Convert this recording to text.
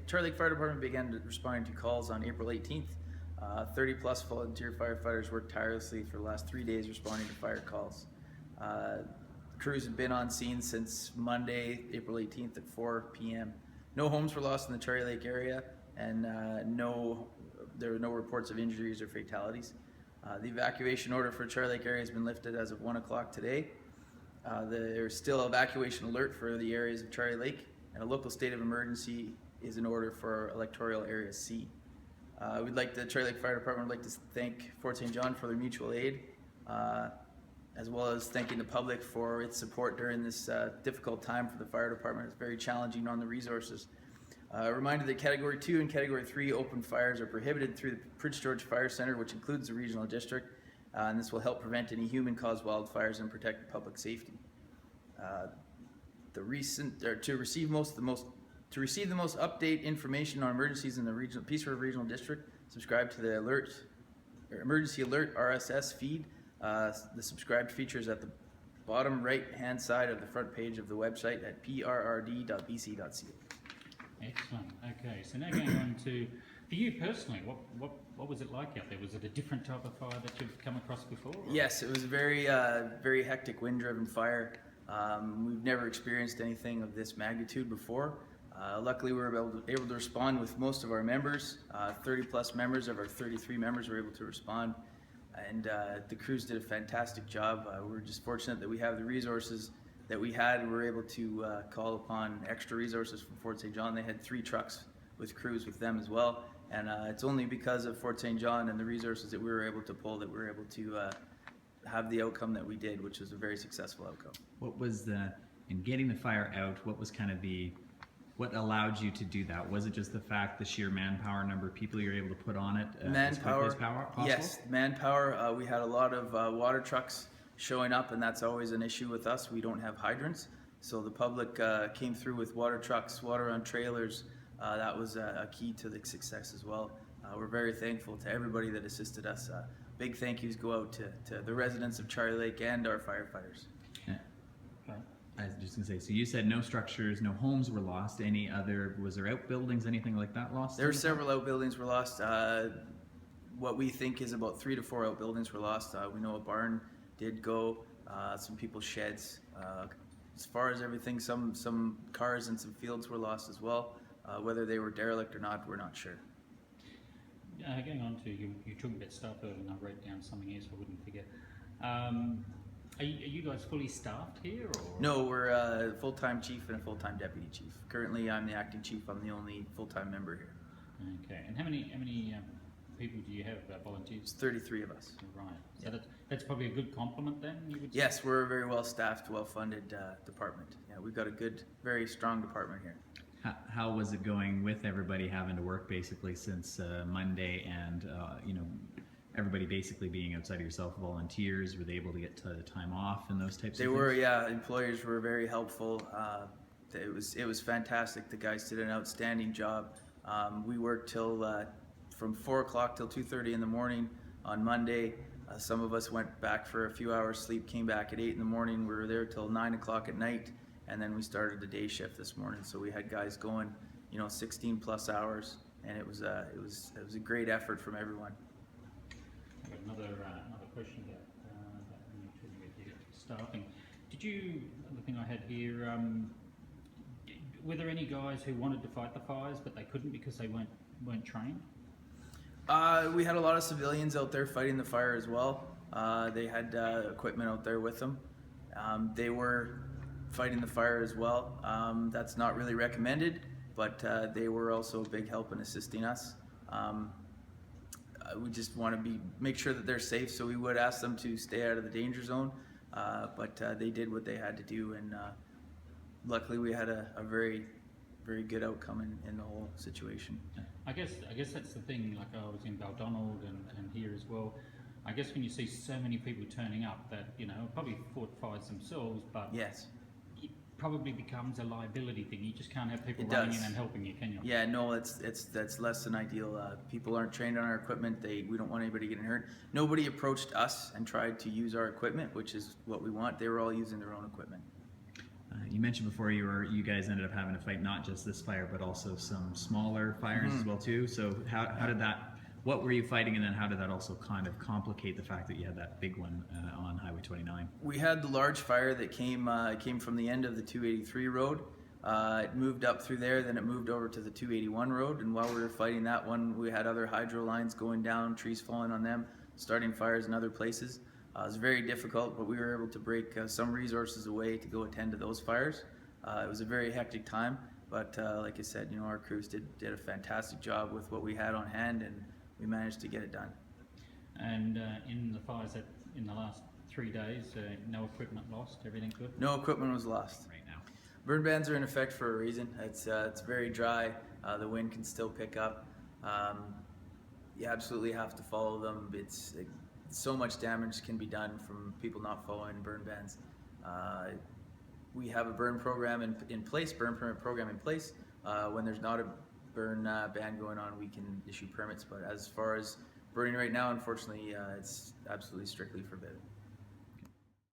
Charlie Lake Fire Department began responding to calls on April 18th. 30 plus volunteer firefighters worked tirelessly for the last 3 days responding to fire calls. Crews have been on scene since Monday, April 18th at 4 p.m. No homes were lost in the Charlie Lake area, and there were no reports of injuries or fatalities. The evacuation order for Charlie Lake area has been lifted as of 1 o'clock today. There's still evacuation alert for the areas of Charlie Lake, and a local state of emergency is in order for electoral area C. The Charlie Lake Fire Department would like to thank Fort St. John for their mutual aid, as well as thanking the public for its support during this difficult time for the fire department. It's very challenging on the resources. A reminder that Category 2 and Category 3 open fires are prohibited through the Prince George Fire Center, which includes the regional district, and this will help prevent any human-caused wildfires and protect public safety. To receive the most update information on emergencies in the Peace River Regional District, subscribe to the Emergency Alert RSS feed. The subscribed feature is at the bottom right-hand side of the front page of the website at prrd.bc.ca. Excellent. Okay, so now going on to, for you personally, what was it like out there? Was it a different type of fire that you've come across before? Or? Yes, it was a very hectic wind-driven fire. We've never experienced anything of this magnitude before. Luckily, we were able to respond with most of our members. 30 plus members of our 33 members were able to respond, and the crews did a fantastic job. We're just fortunate that we have the resources that we had, and we were able to call upon extra resources from Fort St. John. They had 3 trucks with crews with them as well, and it's only because of Fort St. John and the resources that we were able to pull that we were able to have the outcome that we did, which was a very successful outcome. What was in getting the fire out, what was kind of what allowed you to do that? Was it just the fact, the sheer manpower, number of people you were able to put on it as quickly as possible? Yes, manpower. We had a lot of water trucks showing up, and that's always an issue with us. We don't have hydrants, so the public came through with water trucks, water on trailers. That was a key to the success as well. We're very thankful to everybody that assisted us. Big thank yous go out to the residents of Charlie Lake and our firefighters. Yeah. Okay. I was just gonna say, so you said no structures, no homes were lost. Was there outbuildings, anything like that lost? There were several outbuildings were lost. What we think is about 3 to 4 outbuildings were lost. We know a barn did go, some people's sheds. As far as everything, some cars and some fields were lost as well. Whether they were derelict or not, we're not sure. Going on to, you talking about staff earlier, and I wrote down something else I wouldn't forget. Are you guys fully staffed here? Or? No, we're a full-time chief and a full-time deputy chief. Currently, I'm the acting chief. I'm the only full-time member here. Okay, and how many people do you have volunteers? It's 33 of us. Right, so yeah. That's probably a good compliment then, you would say? Yes, we're a very well-staffed, well-funded department. Yeah, we've got a good, very strong department here. How was it going with everybody having to work basically since Monday, and everybody basically being outside of yourself, volunteers? Were they able to get time off and those types of things? They were, yeah. Employers were very helpful. It was fantastic. The guys did an outstanding job. We worked from 4 o'clock till 2:30 in the morning on Monday. Some of us went back for a few hours sleep, came back at 8 in the morning. We were there till 9 o'clock at night, and then we started the day shift this morning. So we had guys going, 16 plus hours, and it was a great effort from everyone. I've got another question about when you're talking about your staffing. The thing I had here, were there any guys who wanted to fight the fires but they couldn't because they weren't trained? We had a lot of civilians out there fighting the fire as well. They had equipment out there with them. They were fighting the fire as well. That's not really recommended, but they were also a big help in assisting us. We just want to make sure that they're safe, so we would ask them to stay out of the danger zone, but they did what they had to do, and luckily we had a very, very good outcome in the whole situation. I guess that's the thing. Like, I was in Baldonald and here as well. I guess when you see so many people turning up, that probably fought fires themselves, but yes, it probably becomes a liability thing. You just can't have people running in and helping you, can you? Yeah, no, that's less than ideal. People aren't trained on our equipment. We don't want anybody getting hurt. Nobody approached us and tried to use our equipment, which is what we want. They were all using their own equipment. You mentioned before you guys ended up having to fight not just this fire, but also some smaller fires as well too. So how did that? What were you fighting, and then how did that also kind of complicate the fact that you had that big one on Highway 29? We had the large fire that came from the end of the 283 road. It moved up through there, then it moved over to the 281 road. And while we were fighting that one, we had other hydro lines going down, trees falling on them, starting fires in other places. It was very difficult, but we were able to break some resources away to go attend to those fires. It was a very hectic time, but like I said, our crews did a fantastic job with what we had on hand, and we managed to get it done. And in the fires that in the last 3 days, no equipment lost, everything good? No equipment was lost. Right now. Burn bans are in effect for a reason. It's very dry. The wind can still pick up. You absolutely have to follow them. So much damage can be done from people not following burn bans. We have a burn program in place, burn permit program in place. When there's not a burn ban going on, we can issue permits. But as far as burning right now, unfortunately, it's absolutely strictly forbidden.